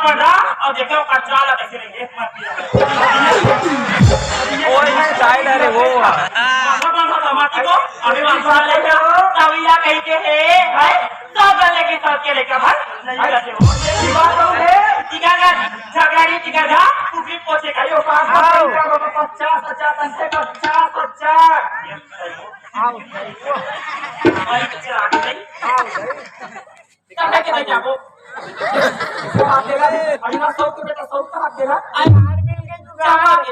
पड़ रहा और देखो कच्चा लगा कैसे रहेंगे एक मार पिया ओए स्टाइल है वो माटी को अभी मार लेके तविया कहीं के है सब लेके सब के लेके भाई नहीं रहते हो ये बात तो है टिका का झगड़ी टिका था कुपी पोछे का यो 50 तन से 50 आओ भाई कच्चा आ गई तब के नहीं जाबो अभी ना सौ के बेटा सौ का हाथ देना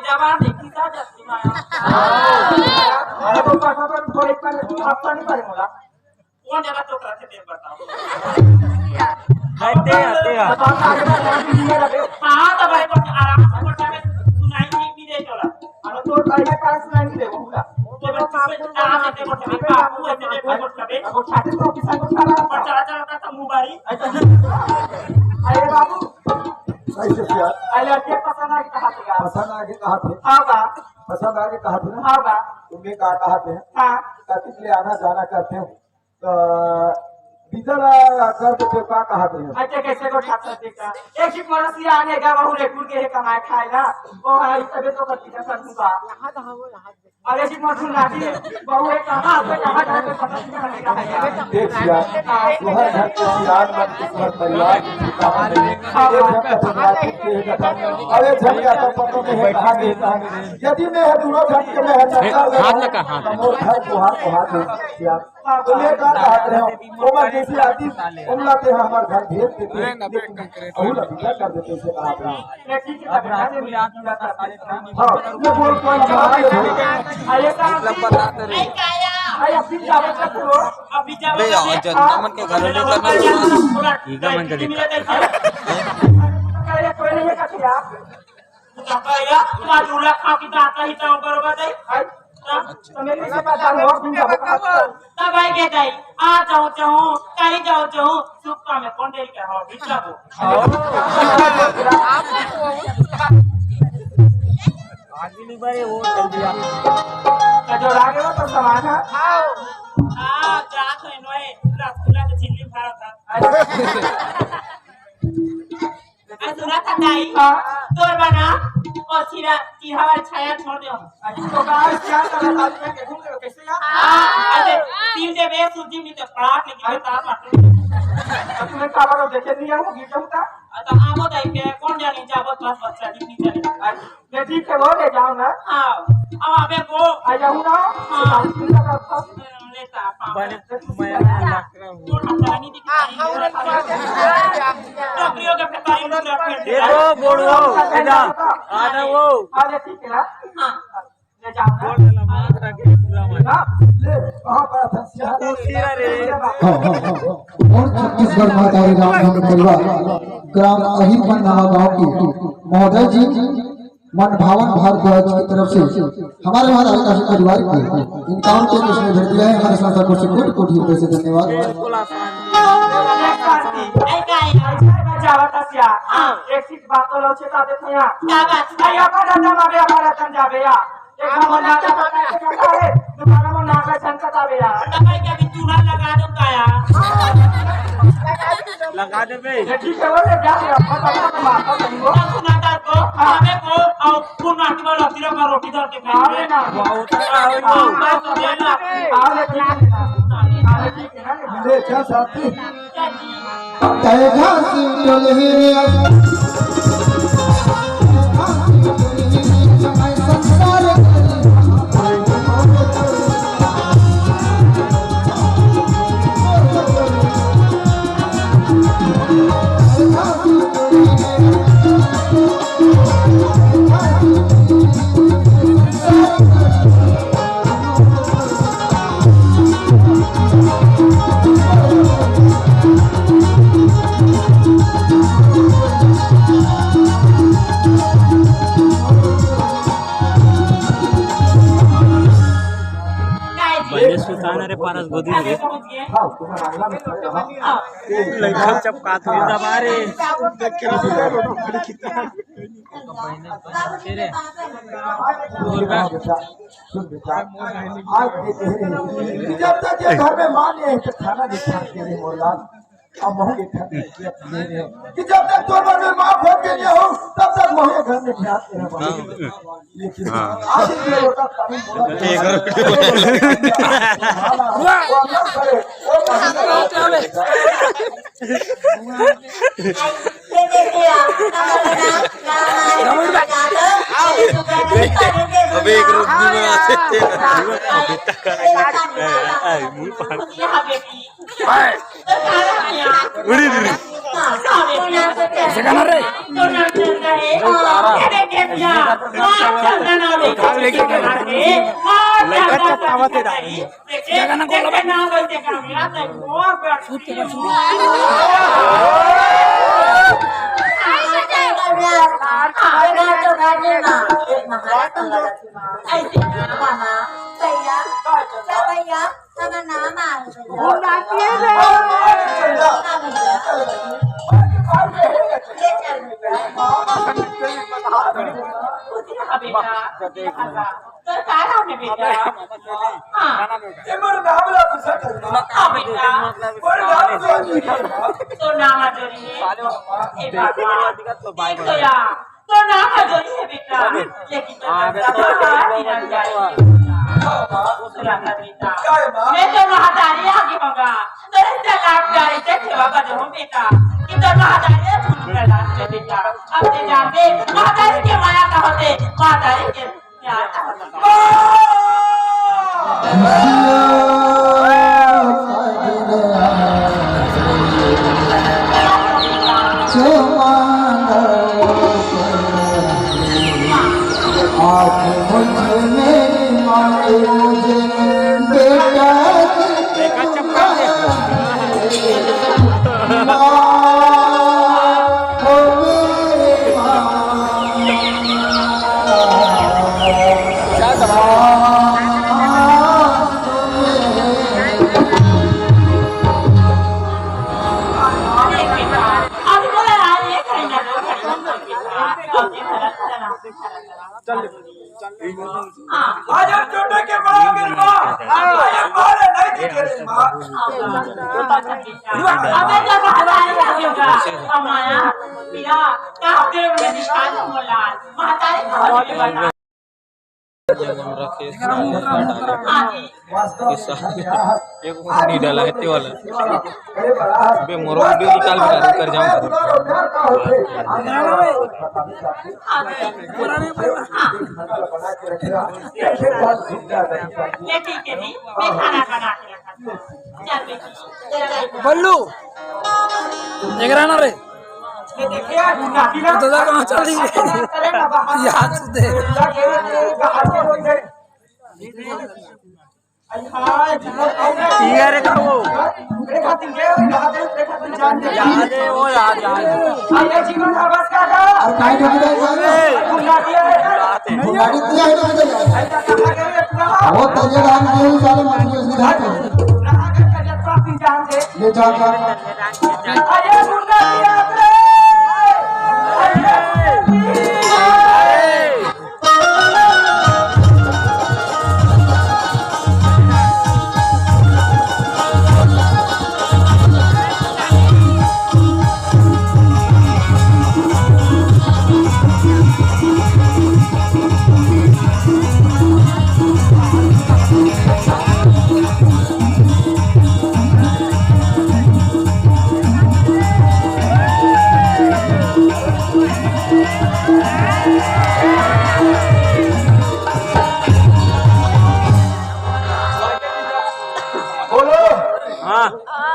जवान देखी था जस्ती माया अरे तो पापा पर थोड़े पर हफ्ता नहीं पाए मोला कौन जगह तो करते देख बताओ आते हां तो भाई तो आराम से कोटा में सुनाई नहीं दे चला अरे तो कहीं का सुनाई नहीं दे बोला तो बच्चे आराम से कोटा में बाबू ऐसे देखो कोटा में वो छाते तो किसान को चला चला का मोबाइल अरे बाबू ऐसे किया अरे के पसंद आ कहा थे पसंद आगे कहा थे हां पसंद आगे कहा थे ना हां तुम्हें कहा कहा थे हां काफी के लिए आना जाना करते हो तो डीजल कर देते का कहा थे अच्छा कैसे को छात्र देखा एक ही मनुष्य आने का बहु रे कुल के कमाए खाएगा वो है तबे तो करती है करूंगा यहां कहां वो यहां अरे जी मनुष्य लाठी बहु है कहां पे कहां जाके पता नहीं चलेगा देख यार सुहर घर के सियार मत सुहर परिवार की कहानी अरे झटका तो पता नहीं है कहां गई यदि मैं है दूर झटके में है हाथ लगा हाथ मोर घर को हाथ यार तुम्हें का हाथ रहे वो मैं जैसे आती उमला के हमार घर भेज देते और क्या कर देते से आप मैं ठीक है हां ये बोल कोई हमारा अरे का बताते रे अरे अभी जाओ करो अभी जाओ बे जनमन के घर में करना ईगा मन चली अरे कोई नहीं का क्या या तुम्हारा दूल्हा खा की आता ही तो बरोबर है तुम्हें कैसे पता हो तब आई के जाई आ जाओ कहीं जाओ सुक्का में पंडेल के हो बिचा हो आगे नहीं भाई वो जल्दी आ जो लागे वो तो सामान है हां जा तो नोए रसगुल्ला के चिल्ली भरा था आज सुना था दाई तोर बना और चिरा वाली छाया छोड़ दे तो गाइस क्या कर रहा था के घूम रहे कैसे यार अरे तीन जे बे सूजी में तो पराठ लेके बता मत तुम्हें का बारो देखे नहीं हो गीत होता तो आमो दाई के कौन जानी जाबो बस बच्चा नहीं जाने मैं ठीक है वो ले जाओ ना हां अब अबे को आ जाऊं ना हां लेता बने मैं लाख रहा हूं तो हटानी दिखा तो प्रियो के प्रकार ये तो बोड़ो इधर आना वो अरे ठीक है हां ले जाओ बोल ले मार के पूरा ले कहां पर था सिरा रे और छत्तीसगढ़ महाकाली रामधन परिवार ग्राम अहिरपन नावा गांव की महोदय जी मन भावन भारद्वाज की तरफ से हमारे महाराज परिवार को इनकाउंट के इसमें भेज दिया है हमारे संस्था को कोटि कोटि रुपए से धन्यवाद एक सीट बात तो लोचे का देते हैं क्या बात या पर मारे हमारा तन जावे या एक हम नाका पता है तुम्हारा वो नाका छनका जावे या भाई क्या भी चूड़ा लगा दो काया लगा दे बे ठीक है वो ले जा पता ना मारता तुमको सुनाता को हमें को और पूर्ण आटी वाला सिरा का रोटी डाल के खाए ना बहुत आओ तो देना आले ठीक है ना ले क्या साथी जय घासी डोले संसार सुल्तान रे पारस गोदी रे हां तुम्हारा अगला में खड़े रहा लइका चपका तो दबारे देख के तेरे सुन बेटा आज जब तक ये घर में मां ने खाना दिखा के रे मोरलाल अब महू के घर में कि जब तक तोर मन में माँ खोद के लिए हो तब तक महू के घर में ध्यान देना पड़ेगा। लेकिन आज ये लोटा पानी बोला अबे एक रूप में आते थे उड़ी उड़ी सेकंड रे तो नाम जोड़ी है बेटा लेकिन मैं तो महादारी आगे होगा तो इससे लाभदारी से सेवा कर रहा हूँ बेटा कि तो महादारी है बेटा अब से जानते महादारी के माया का होते महादारी के प्यार का होता आज हम छोटे के बड़ा गिरवा आज हम बाहर नहीं दिखे मां अबे जब महादारी आगे होगा हमारा मेरा क्या होते हैं निशान मोला महादारी का होगा नहीं डाला है ते वाला बे मोरो वीडियो निकाल के कर जाऊं ये ठीक है नहीं मैं खाना बना के रखा चल बेटी बल्लू एगरा ना रे देखिए गुनाती ना दादा कहां चल रही है याद से दे यार का वो देखा तिंगे जान दे याद है वो याद आगे जीवन आवाज का और काहे ठोकी गुनाती है गाड़ी दिया है तो ऐसा कहा गया पूरा वो तेरे गान के ही सारे मछली उसने घाटे रहा का जत्रा तीन जान दे ले जा अरे गुनाती है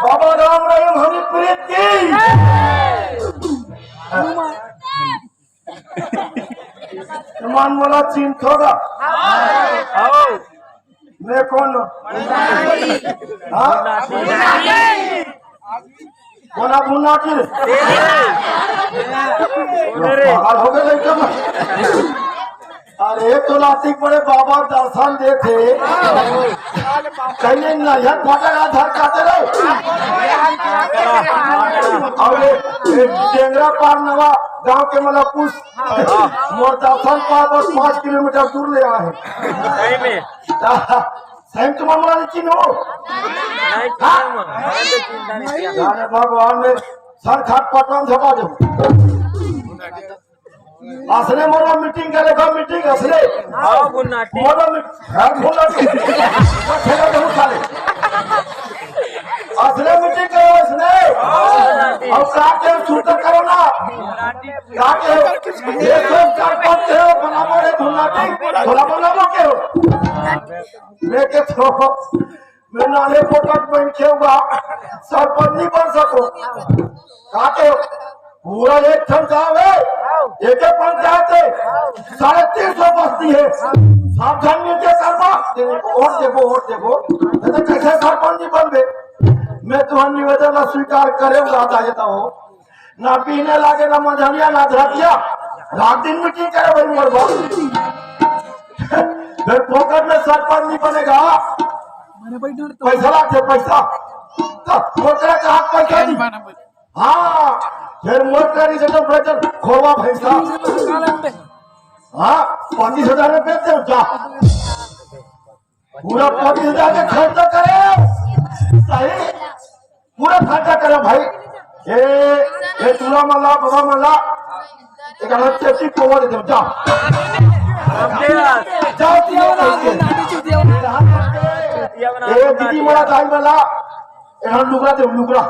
बाबा राम रहीम हरि प्रीत की मान बोला चीन थोड़ा मैं कौन बोला भुना की हो गए अरे तो लाती बड़े बाबा दर्शन देते कहीं नजर फटक आधार काटे रहे और टेंगरा पार नवा गांव के मतलब कुछ मोर दर्शन पार बस 5 किलोमीटर दूर ले आए हैं सही तुम्हारा चिन्ह हो जाने भगवान में सर खाट पटन झपा दो असले मोरा मीटिंग करे का मीटिंग असले आओ बुन्नाटी मोरा मीटिंग ठेला दो साले असले मीटिंग करो असले और काटे छूटा करो ना काटे ये सब कर पाते हो बनाबो रे बुन्नाटी थोड़ा बनाबो के हो मैं के तो मैं नाले पोटक बन के हुआ सरपंच नहीं बन सको काटे पूरा एक ठन गाँव है एक पंचायत है 350 बस्ती है सावधान नीचे करवा वोट देवो नहीं तो कैसे सरपंच नहीं बनबे मैं तुम्हारा निवेदन ना स्वीकार करे जाता हूँ ना पीने लागे ना मझनिया ना धरतिया रात दिन मीटिंग करे भाई मरबा फिर पोकर में सरपंच नहीं बनेगा पैसा लागे पैसा मोटर का हाथ पैसा नहीं हाँ फिर मोटर से तो बेचन खोवा भैंसा हाँ 25,000 में बेचते हो क्या पूरा 25,000 का खर्चा करे सही पूरा खर्चा करे भाई ये चूड़ा मला बड़ा मला एक अलग चेती कोवा दे दो जाओ ये दीदी मला दाई वाला यहाँ लुगड़ा दे लुगड़ा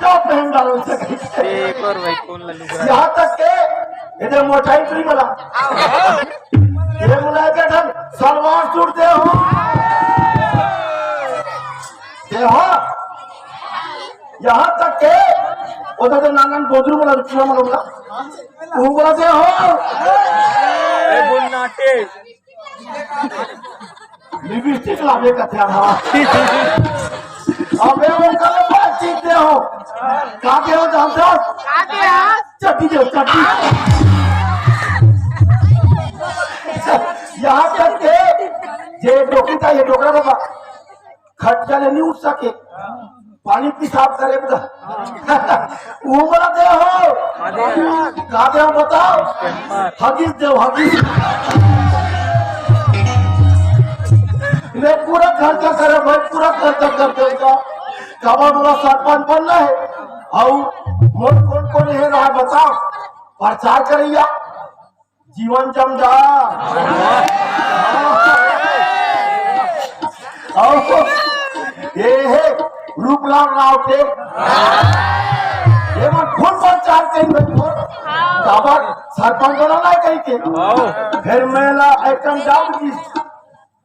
जाओ पहन डालो एक और भाई कौन ला लुगड़ा यहाँ तक के इधर मोटाई नहीं मिला ये मुला के ढंग सलवार सूट दे हो यहाँ तक के उधर तो नानन गोदरू वाला रुपया मालूम ना वो बोला दे हो बुन्नाटी लिपस्टिक लावे का ध्यान अबे वो कल बात जीतते हो काटे हो जानते हो चट्टी दो चट्टी यहाँ तक के ये डोकी था ये डोकरा बाबा खटका ले नहीं उठ सके पानी पेशाब करे वो बोला दे हो काटे हो बताओ हगीज दो हगीज मैं पूरा खर्चा करे भाई पूरा खर्चा कर दूंगा कबर वाला सरपंच बनना है और मोर कौन कौन है रहा बताओ प्रचार करिया जीवन जम जा और ये है रूपलाल राव के ये मन फुल प्रचार करेंगे कबर सरपंच बनना है कहीं के फिर मेला आइटम जाऊंगी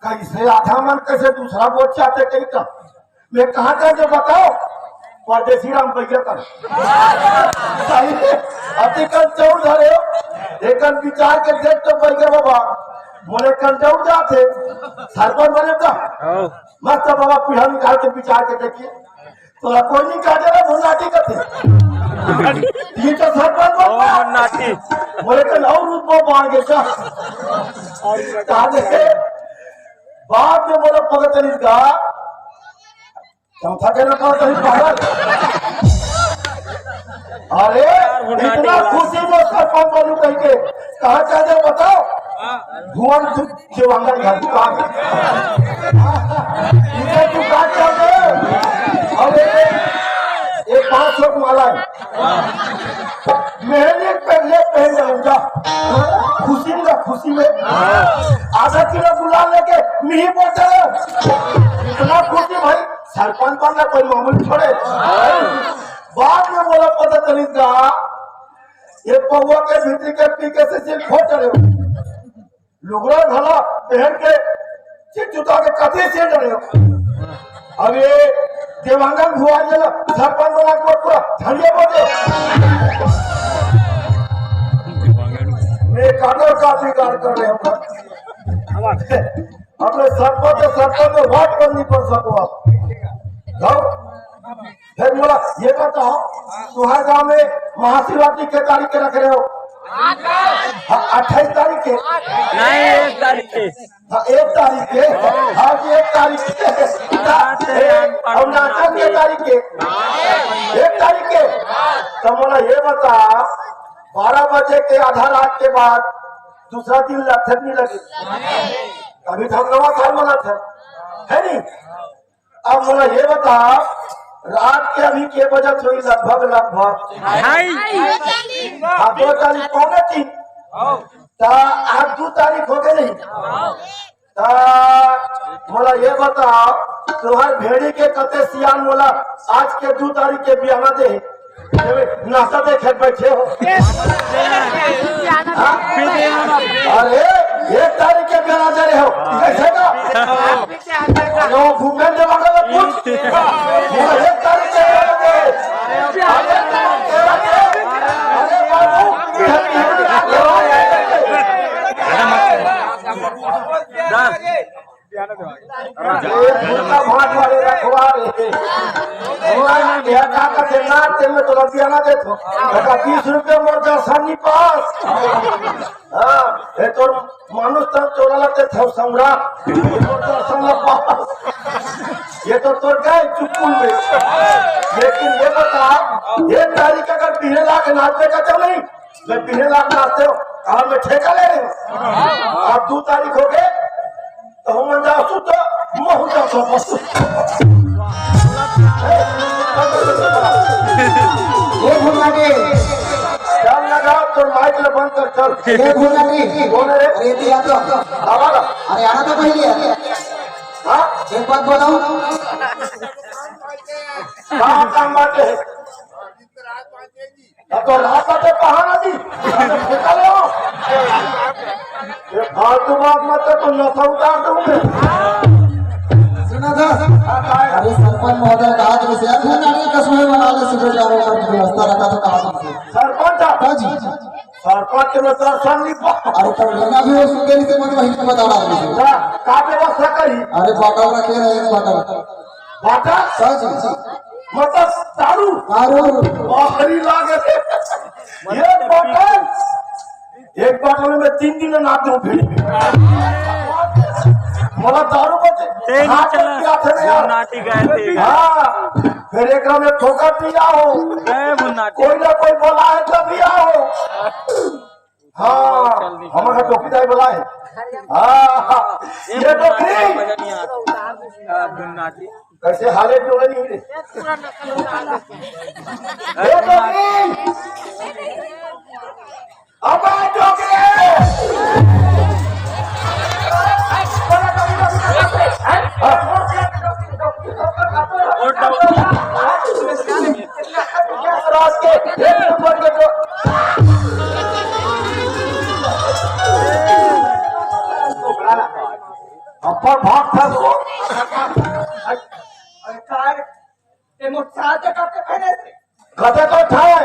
कैसे आधा मन कैसे दूसरा वोट चाहते कहीं का मैं कहा था जो बताओ परदेसी राम भैया कर सही है अधिकल चौड़ धरे एक विचार के देख तो भैया बाबा बोले कल चौड़ जाते सरपंच बने तो मस्त बाबा पीढ़ा निकाल के विचार के देखिए तो कोई नहीं कहा जा बुन्नाटी करते ये तो सरपंच बुन्नाटी बोले कल और रूप में बढ़ गए बाद में बोला पता चली का चौथा कहना पड़ा कहीं पागल अरे इतना खुशी में सरपंच बनू कहीं के कहा चाहते बताओ धुआं देवांगन घर दुकान इसे दुकान चाहते अब एक 500 माला मैंने पहले पहन जाऊंगा खुशी में आधा किलो गुलाल लेके मिही पहुंचा इतना खुशी भाई सरपंच बनना कोई मामूली छोड़े बाद में बोला पता चली का ये पौवा के भीतर के पीके से सिर्फ खोट रहे हो लुगड़ा घला पहन के चिट जुटा के कथे से डरे हो अब ये देवांगन भुआ जला सरपंच बना के पूरा झंडे बोले मैं कानून का अधिकार कर रहे हो अपने सरपंच वोट पर नहीं पड़ सको आप फिर बोला ये बताओ तुम्हारे गांव में महाशिवरात्रि के तारीख के रख रहे हो 28 तारीख के नहीं 1 तारीख के 1 तारीख के आज 1 तारीख के और नाटक के तारीख के 1 तारीख के तो बोला ये बता 12 बजे के आधा रात के बाद दूसरा दिन लथक नहीं लगी अभी तो हम नवा साल मना था है नहीं अब मुझे ये बताओ रात के अभी के बजे हुई लगभग लगभग हाँ 2 तारीख पौने 3 आज 2 तारीख हो गई मोला ये बताओ तुम्हार भेड़ी के कते सियान मोला आज के 2 तारीख के बियाना दे नाश्ता देखे बैठे हो अरे 1 तारीख के बियाना दे रहे हो कैसे का नो घूमे दे वाला कुछ 1 तारीख के अरे भाट वाले रखवारे नाते में तो बियाना दे 20 रुपये मोर दर्शनी पास हाँ तोर मानुष तो चोरा लगते थे सम्राट दर्शन पास ये तो तोर गए चुप्पुल में लेकिन ये बता 1 तारीख अगर 20 लाख नाचने का चल नहीं मैं 20 लाख नाचते हो कहा मैं ठेका ले रही हूँ अब 2 तारीख हो गए तो हम जासू तो महू जासू ये भूलना के चल लगाओ तो माइक ले बंद कर चल ये भूलना के कौन है रे अरे दिया तो आवाज अरे आना तो पहले हाँ एक बात बताओ कहाँ काम बात है अब तो रात बातें कहाँ ना दी निकलो ये फालतू बात मत तो नशा उतार दूंगे सुना था अरे सरपंच महोदय कहा कि इसे भूलना कसम बना ले सुबह जाओ कर व्यवस्था रखा तो कहा तुमसे सरपंच हाँ जी सरपंच के दर्शन नहीं पा अरे तो लेना भी हो सुनते से मत वहीं बता रहा हूँ का व्यवस्था करी अरे बॉटल रखे रहे एक बॉटल बाटा हाँ जी मतलब दारू दारू आखिरी लागे एक बोतल में 3 दिन ना दूं फिर मोला दारू बचे हाथ पिया थे ना यार नाटी गए थे हाँ फिर एक में ठोकर पिया हो कोई ना कोई बोला है तो पिया हो हाँ हमारा टोकी दाई बोला है हाँ ये टोकरी कैसे हाले टोले नहीं रे ये टोकरी अब अपर भाग था वो कते तो ठाए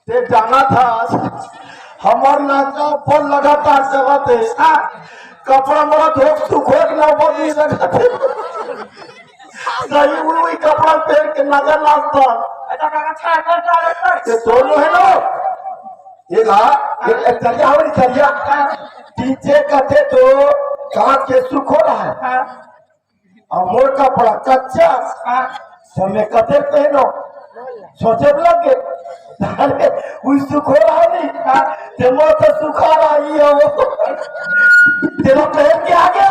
ते जाना था हमार नाचा पर लगातार चलाते कपड़ा मोड़ा धोख सुखोक ना बदली लगाते सही हुई कपड़ा पहन के नजर लागता ये दोनों है ना ये ला एक चलिया हमारी चलिया पीछे कथे तो कांच के सुख हो रहा है और मोर कपड़ा कच्चा समय कथे पहनो सोचे लगे कोई सुख हो रहा नहीं ते मोर तो सुखा रही है वो तेरा पहन के आ गया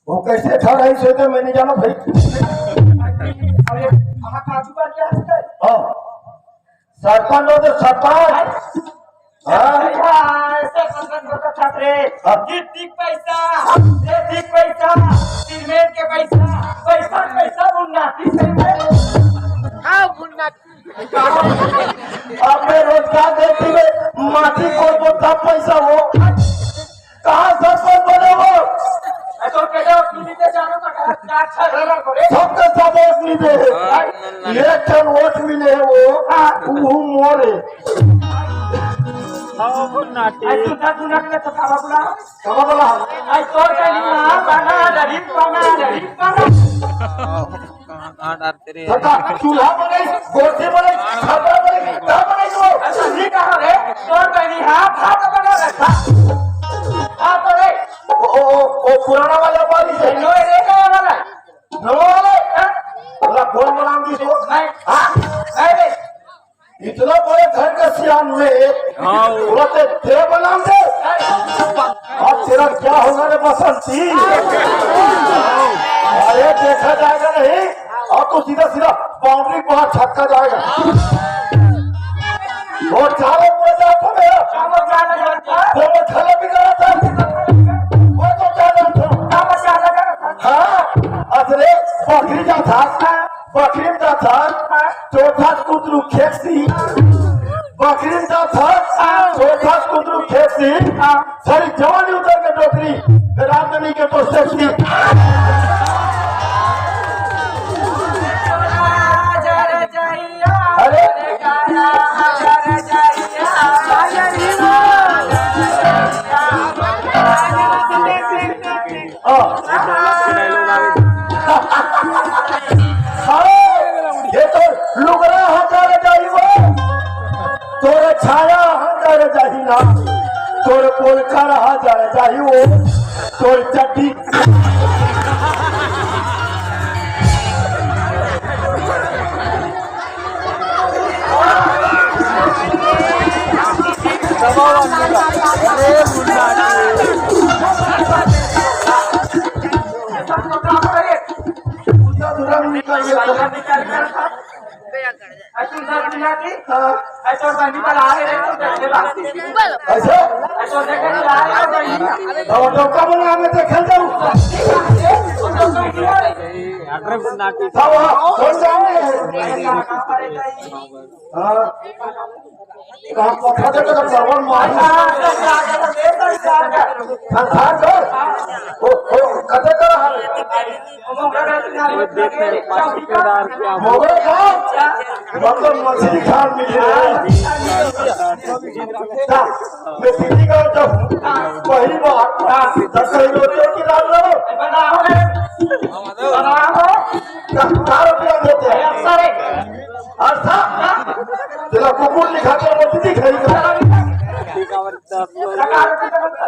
वो कैसे था रही सोचे मैं नहीं जाना भाई हाँ सरपंच हो तो सरपंच रोजगार देती है माटी को तो तब पैसा हो कहाँ सरपंच बने हो सबके सब वोट मिले इलेक्शन वोट मिले वो मोरे चूल्हा बने गोटी बने छपरा बने क्या बने वो पुराना वाला बारी से नवा वाला कौन बनाऊंगी इतना बड़े घर का सियान में पूरा तेरे बना दे। अब तेरा क्या होगा रे बसंती? अरे देखा जाएगा नहीं, और तो सीधा सीधा बाउंड्री बाहर छक्का जाएगा। और चारों पूरा जाता मेरा वो खेला बिगड़ा था, वो तो क्या था? हाँ अरे बकरी जाता, बकरी जाता चौथा कुतरू खेसी, बकरी जाता चौथा कुतरू खेसी, सारी जवानी उतर के डोकरी रामदनी के तो सेक्सी। अरे ये तो लुगरा हकार जाई वो, तोरे छाया हकार जाही ना, तोरे पोलखा रहा जाही वो, तोरे चड्डी मछली खान मिली पहली बार रोटियों की डाल लो रुपया देते हैं। अच्छा तेरा कुकुर लिखा के रोटी नहीं खाएगा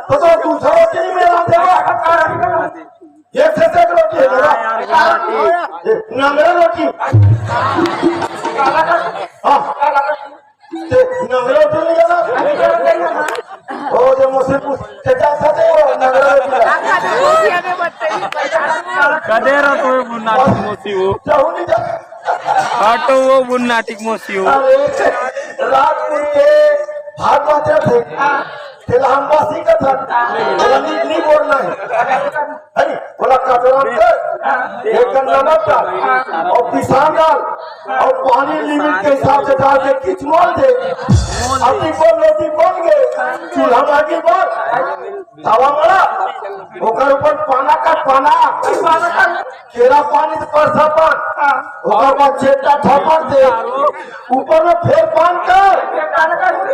तो दूसरा रोटी नहीं मेरा देगा, ये से रोटी है ना मेरा रोटी। हाँ नगरों तो नहीं जाना, ओ जो मुझसे पूछते जाता थे वो नगरों कदेरा तो बुन्नाटिक मोसी हो जाऊँ नहीं जाता काटो वो बुन्नाटिक मोसी हो। रात के भागवत थे तेला हम बासी का था बोला नहीं बोलना है बोला कटोरा कर एक नमक डाल और पिसान डाल और पानी लिमिट के हिसाब से डाल के किचमोल दे, अभी बोल रोटी बन गए चूल्हा मांगी बोल तवा मरा ओकर ऊपर पाना का पाना केरा पानी से परसा पान ओकर बाद चेटा ठपर दे ऊपर में फिर पान कर।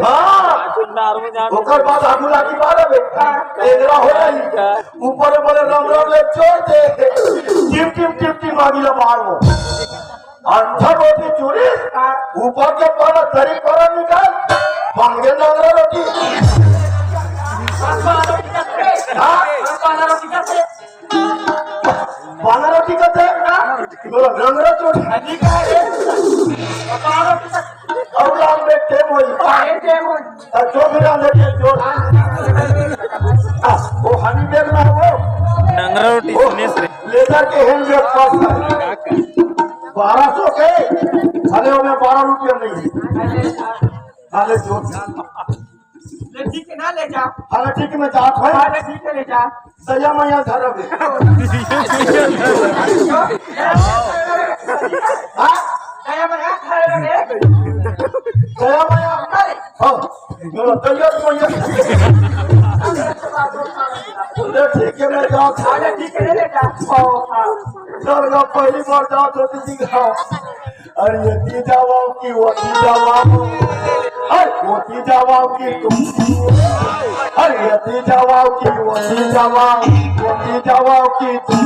हाँ ओकर बाद आगुला की बात है एगरा हो रही ऊपर बोले रंग ले छोड़ दे टिम टिम मांगी ला मार वो अंधा रोटी चूरी ऊपर के पाना तरी पाना निकाल बन गए नंगरा रोटी। पाना रोटी करते रंगरा चोटी और राम में टेम हुई जो भी राम लेके जो वो हनी बेग में वो नंगरा रोटी सुने से लेदर के हैंड बैग पास 1200 के अरे वो में 12 रुपया नहीं अरे जो ठीक है ना ले जा, अरे ठीक में जात भाई अरे ठीक है ले जा सजा मैया धरबे हां दया मैया खड़े रहे सजा मैया हां बोलो तैयार मैया बोले ठीक है मैं जात अरे ठीक है ले जा। चल ना पहली बार जात होती थी खाओ अरे ये ती जावाओ की वो ती जावाओ अरे वो ती जावाओ की तुम अरे ये ती जावाओ की वो ती जावाओ की तुम